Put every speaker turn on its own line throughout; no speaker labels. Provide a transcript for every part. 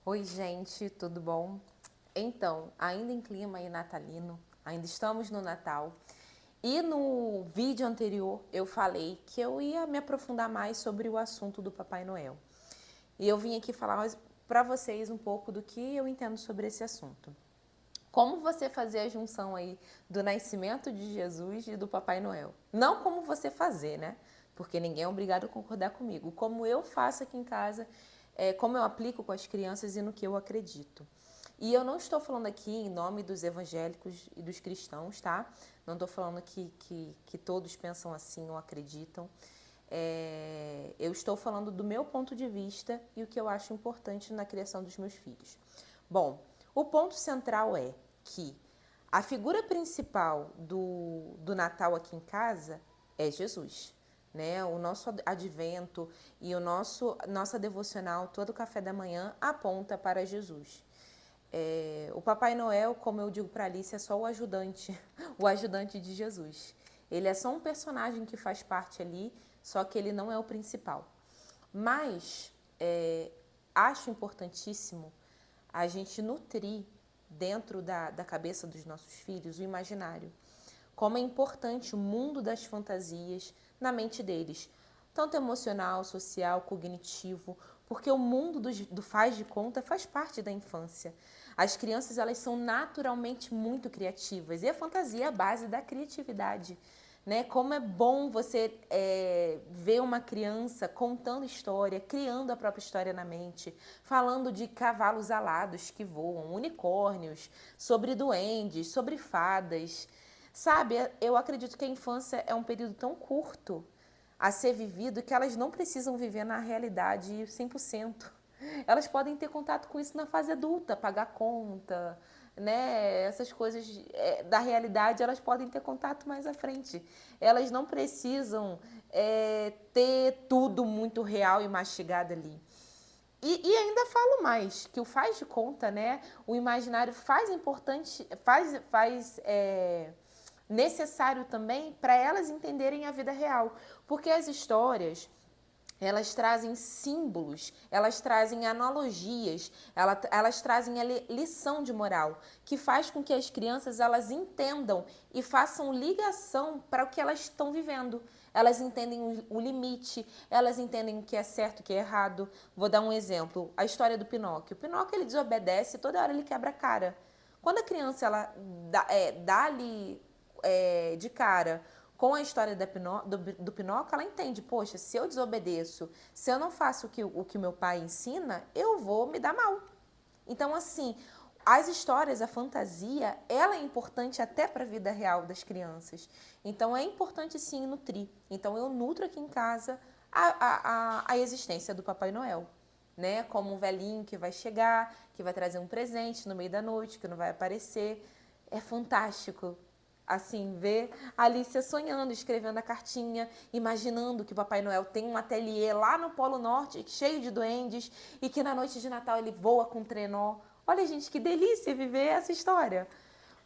Oi, gente, tudo bom? Então, ainda em clima aí natalino, ainda estamos no Natal. E no vídeo anterior eu falei que eu ia me aprofundar mais sobre o assunto do Papai Noel. E eu vim aqui falar para vocês um pouco do que eu entendo sobre esse assunto. Como você fazer a junção aí do nascimento de Jesus e do Papai Noel? Não como você fazer, né? Porque ninguém é obrigado a concordar comigo. Como eu faço aqui em casa, como eu aplico com as crianças e no que eu acredito. E eu não estou falando aqui em nome dos evangélicos e dos cristãos, tá? Não estou falando que todos pensam assim ou acreditam. Eu estou falando do meu ponto de vista e o que eu acho importante na criação dos meus filhos. Bom, o ponto central é que a figura principal do Natal aqui em casa é Jesus. Né? O nosso advento e nossa devocional, todo o café da manhã, aponta para Jesus. O Papai Noel, como eu digo para Alice, é só o ajudante, o ajudante de Jesus. Ele é só um personagem que faz parte ali, só que ele não é o principal. Mas acho importantíssimo a gente nutrir dentro da cabeça dos nossos filhos o imaginário. Como é importante o mundo das fantasias na mente deles, tanto emocional, social, cognitivo, porque o mundo do faz de conta faz parte da infância. As crianças, elas são naturalmente muito criativas e a fantasia é a base da criatividade. Né? Como é bom você ver uma criança contando história, criando a própria história na mente, falando de cavalos alados que voam, unicórnios, sobre duendes, sobre fadas. Sabe, eu acredito que a infância é um período tão curto a ser vivido que elas não precisam viver na realidade 100%. Elas podem ter contato com isso na fase adulta, pagar conta, né? Essas coisas da realidade elas podem ter contato mais à frente. Elas não precisam ter tudo muito real e mastigado ali. E ainda falo mais, que o faz de conta, né? O imaginário faz importante, faz necessário também para elas entenderem a vida real. Porque as histórias, elas trazem símbolos, elas trazem analogias, elas trazem a lição de moral, que faz com que as crianças elas entendam e façam ligação para o que elas estão vivendo. Elas entendem o limite, elas entendem o que é certo e o que é errado. Vou dar um exemplo, a história do Pinóquio. O Pinóquio, ele desobedece, toda hora ele quebra a cara. Quando a criança ela dá ali de cara com a história do Pinóquio, ela entende, poxa, se eu desobedeço, se eu não faço o que o meu pai ensina, eu vou me dar mal. Então, assim, as histórias, a fantasia, ela é importante até para a vida real das crianças. Então, é importante sim nutrir. Então, eu nutro aqui em casa a existência do Papai Noel. Né? Como um velhinho que vai chegar, que vai trazer um presente no meio da noite, que não vai aparecer. É fantástico assim, ver a Alicia sonhando, escrevendo a cartinha, imaginando que o Papai Noel tem um ateliê lá no Polo Norte, cheio de duendes, e que na noite de Natal ele voa com um trenó. Olha, gente, que delícia viver essa história.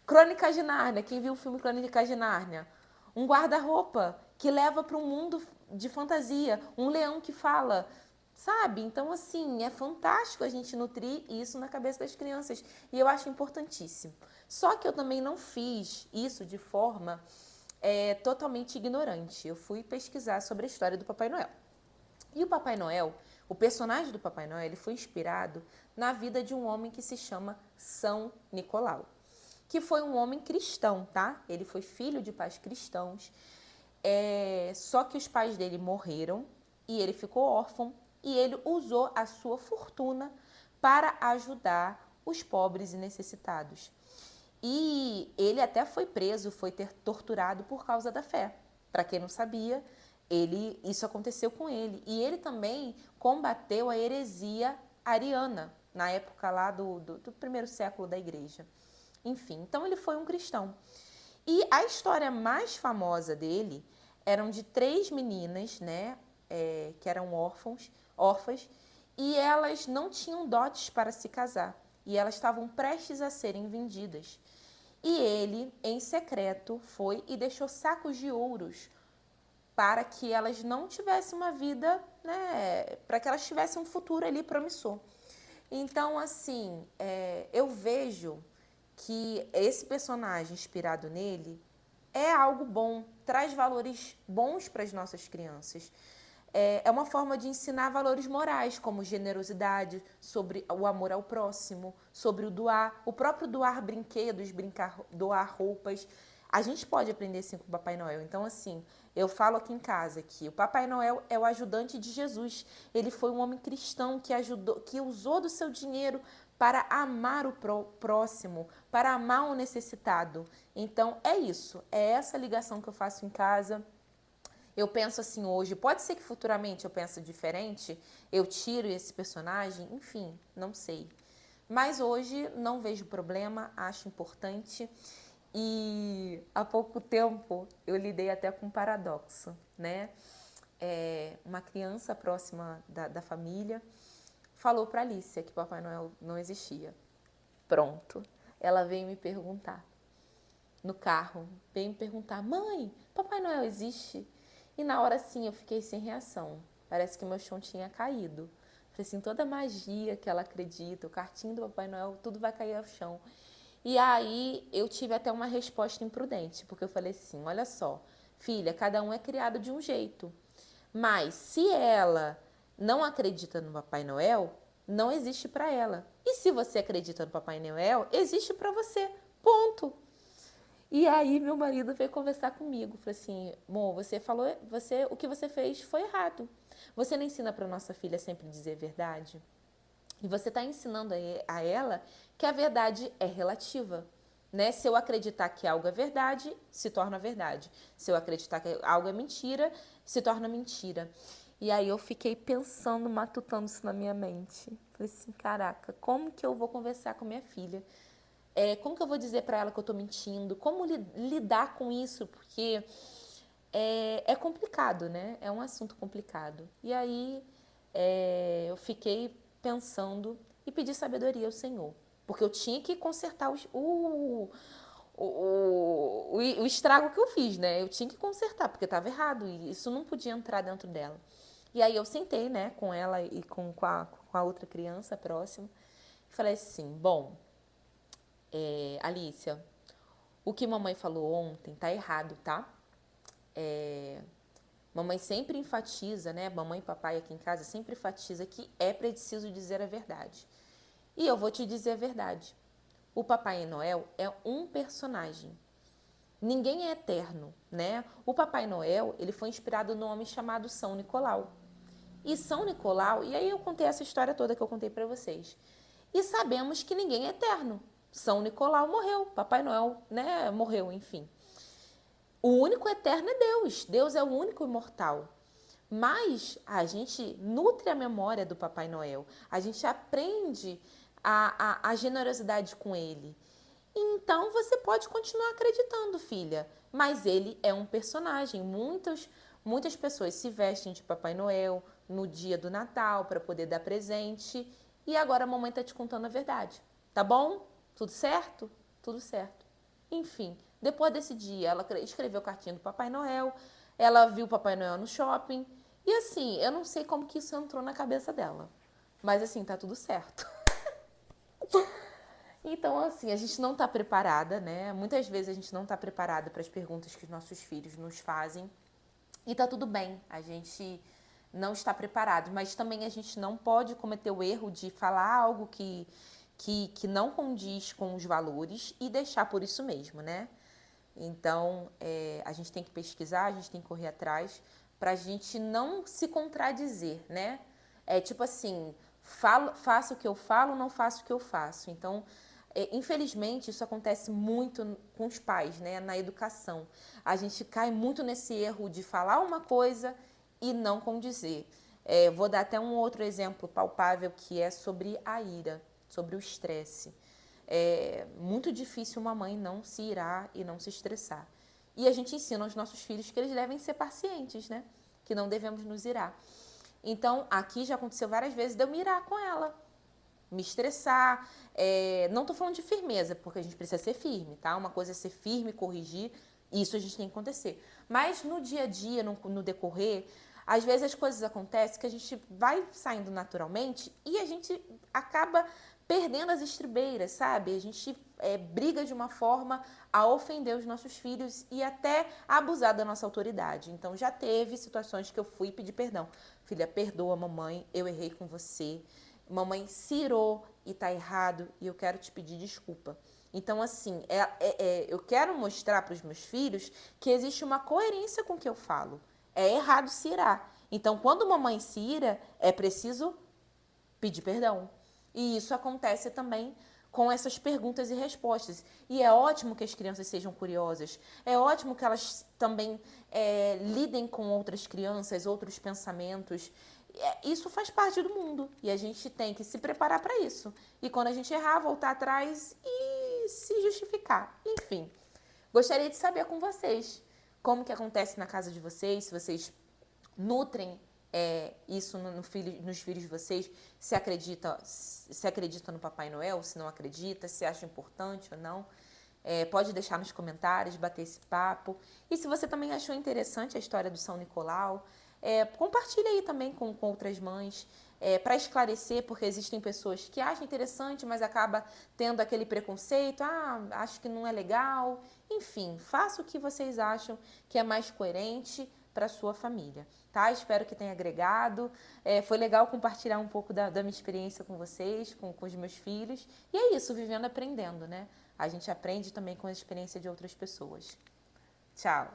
Crônicas de Nárnia, quem viu o filme Crônicas de Nárnia? Um guarda-roupa que leva para um mundo de fantasia, um leão que fala, sabe? Então, assim, é fantástico a gente nutrir isso na cabeça das crianças. E eu acho importantíssimo. Só que eu também não fiz isso de forma totalmente ignorante. Eu fui pesquisar sobre a história do Papai Noel. E o Papai Noel, o personagem do Papai Noel, ele foi inspirado na vida de um homem que se chama São Nicolau, que foi um homem cristão, tá? Ele foi filho de pais cristãos, só que os pais dele morreram e ele ficou órfão e ele usou a sua fortuna para ajudar os pobres e necessitados. E ele até foi preso, foi torturado por causa da fé. Para quem não sabia, isso aconteceu com ele. E ele também combateu a heresia ariana, na época lá do primeiro século da igreja. Enfim, então ele foi um cristão. E a história mais famosa dele eram de três meninas, né, que eram órfãs, e elas não tinham dotes para se casar. E elas estavam prestes a serem vendidas. E ele, em secreto, foi e deixou sacos de ouros para que elas não tivessem uma vida, né, para que elas tivessem um futuro ali promissor. Então, assim, eu vejo que esse personagem inspirado nele é algo bom, traz valores bons para as nossas crianças. É uma forma de ensinar valores morais, como generosidade, sobre o amor ao próximo, sobre o doar, o próprio doar brinquedos, doar roupas. A gente pode aprender assim com o Papai Noel. Então, assim, eu falo aqui em casa que o Papai Noel é o ajudante de Jesus. Ele foi um homem cristão que ajudou, que usou do seu dinheiro para amar o próximo, para amar o necessitado. Então, é isso. É essa ligação que eu faço em casa. Eu penso assim hoje, pode ser que futuramente eu pense diferente, eu tiro esse personagem, enfim, não sei. Mas hoje não vejo problema, acho importante. E há pouco tempo eu lidei até com um paradoxo, né? Uma criança próxima da família falou para Alicia que Papai Noel não existia. Pronto. Ela veio me perguntar no carro, veio me perguntar: mãe, Papai Noel existe? E na hora sim eu fiquei sem reação. Parece que meu chão tinha caído. Falei assim, toda a magia que ela acredita, o cartinho do Papai Noel, tudo vai cair ao chão. E aí eu tive até uma resposta imprudente, porque eu falei assim, olha só, filha, cada um é criado de um jeito. Mas se ela não acredita no Papai Noel, não existe para ela. E se você acredita no Papai Noel, existe para você. Ponto. E aí meu marido veio conversar comigo, falou assim, amor, o que você fez foi errado. Você não ensina para nossa filha sempre dizer a verdade? E você está ensinando a ela que a verdade é relativa. Né? Se eu acreditar que algo é verdade, se torna verdade. Se eu acreditar que algo é mentira, se torna mentira. E aí eu fiquei pensando, matutando isso na minha mente. Falei assim, caraca, como que eu vou conversar com minha filha? Como que eu vou dizer para ela que eu estou mentindo? Como lidar com isso? Porque é complicado, né? É um assunto complicado. E aí eu fiquei pensando e pedi sabedoria ao Senhor. Porque eu tinha que consertar o estrago que eu fiz, né? Eu tinha que consertar, porque estava errado. E isso não podia entrar dentro dela. E aí eu sentei, né, com ela e com a outra criança próxima. E falei assim, bom, Alicia, o que mamãe falou ontem tá errado, tá? Mamãe sempre enfatiza, né? Mamãe e papai aqui em casa sempre enfatiza que é preciso dizer a verdade. E eu vou te dizer a verdade. O Papai Noel é um personagem. Ninguém é eterno, né? O Papai Noel, ele foi inspirado no homem chamado São Nicolau. E São Nicolau, e aí eu contei essa história toda que eu contei para vocês. E sabemos que ninguém é eterno. São Nicolau morreu, Papai Noel, né, morreu, enfim. O único eterno é Deus. Deus é o único imortal. Mas a gente nutre a memória do Papai Noel. A gente aprende a generosidade com ele. Então você pode continuar acreditando, filha. Mas ele é um personagem. Muitas pessoas se vestem de Papai Noel no dia do Natal para poder dar presente. E agora a mamãe está te contando a verdade. Tá bom? Tudo certo? Tudo certo. Enfim, depois desse dia, ela escreveu cartinha do Papai Noel, ela viu o Papai Noel no shopping, e assim, eu não sei como que isso entrou na cabeça dela. Mas assim, tá tudo certo. Então, assim, a gente não tá preparada, né? Muitas vezes a gente não tá preparada para as perguntas que os nossos filhos nos fazem. E tá tudo bem, a gente não está preparado, mas também a gente não pode cometer o erro de falar algo que não condiz com os valores e deixar por isso mesmo, né? Então, a gente tem que pesquisar, a gente tem que correr atrás para a gente não se contradizer, né? É tipo assim, faço o que eu falo, não faço o que eu faço. Então, infelizmente, isso acontece muito com os pais, né? Na educação. A gente cai muito nesse erro de falar uma coisa e não condizer. Vou dar até um outro exemplo palpável que é sobre a ira, sobre o estresse. É muito difícil uma mãe não se irar e não se estressar. E a gente ensina aos nossos filhos que eles devem ser pacientes, né? Que não devemos nos irar. Então, aqui já aconteceu várias vezes de eu me irar com ela, me estressar. Não tô falando de firmeza, porque a gente precisa ser firme, tá? Uma coisa é ser firme, corrigir, isso a gente tem que acontecer. Mas no dia a dia, no decorrer, Às vezes as coisas acontecem que a gente vai saindo naturalmente e a gente acaba perdendo as estribeiras, sabe? A gente briga de uma forma a ofender os nossos filhos e até a abusar da nossa autoridade. Então já teve situações que eu fui pedir perdão. Filha, perdoa, mamãe, eu errei com você. Mamãe se irou e tá errado e eu quero te pedir desculpa. Então, assim, eu quero mostrar para os meus filhos que existe uma coerência com o que eu falo. É errado se irar. Então, quando mamãe se ira, é preciso pedir perdão. E isso acontece também com essas perguntas e respostas. E é ótimo que as crianças sejam curiosas. É ótimo que elas também lidem com outras crianças, outros pensamentos. Isso faz parte do mundo. E a gente tem que se preparar para isso. E quando a gente errar, voltar atrás e se justificar. Enfim, gostaria de saber com vocês como que acontece na casa de vocês, se vocês nutrem isso nos filhos de vocês, se acredita no Papai Noel, se não acredita, se acha importante ou não. Pode deixar nos comentários, bater esse papo. E se você também achou interessante a história do São Nicolau, compartilha aí também com outras mães, para esclarecer, porque existem pessoas que acham interessante, mas acaba tendo aquele preconceito, acho que não é legal. Enfim, faça o que vocês acham que é mais coerente para sua família, tá? Espero que tenha agregado. Foi legal compartilhar um pouco da minha experiência com vocês, com os meus filhos. E é isso, vivendo aprendendo, né? A gente aprende também com a experiência de outras pessoas. Tchau!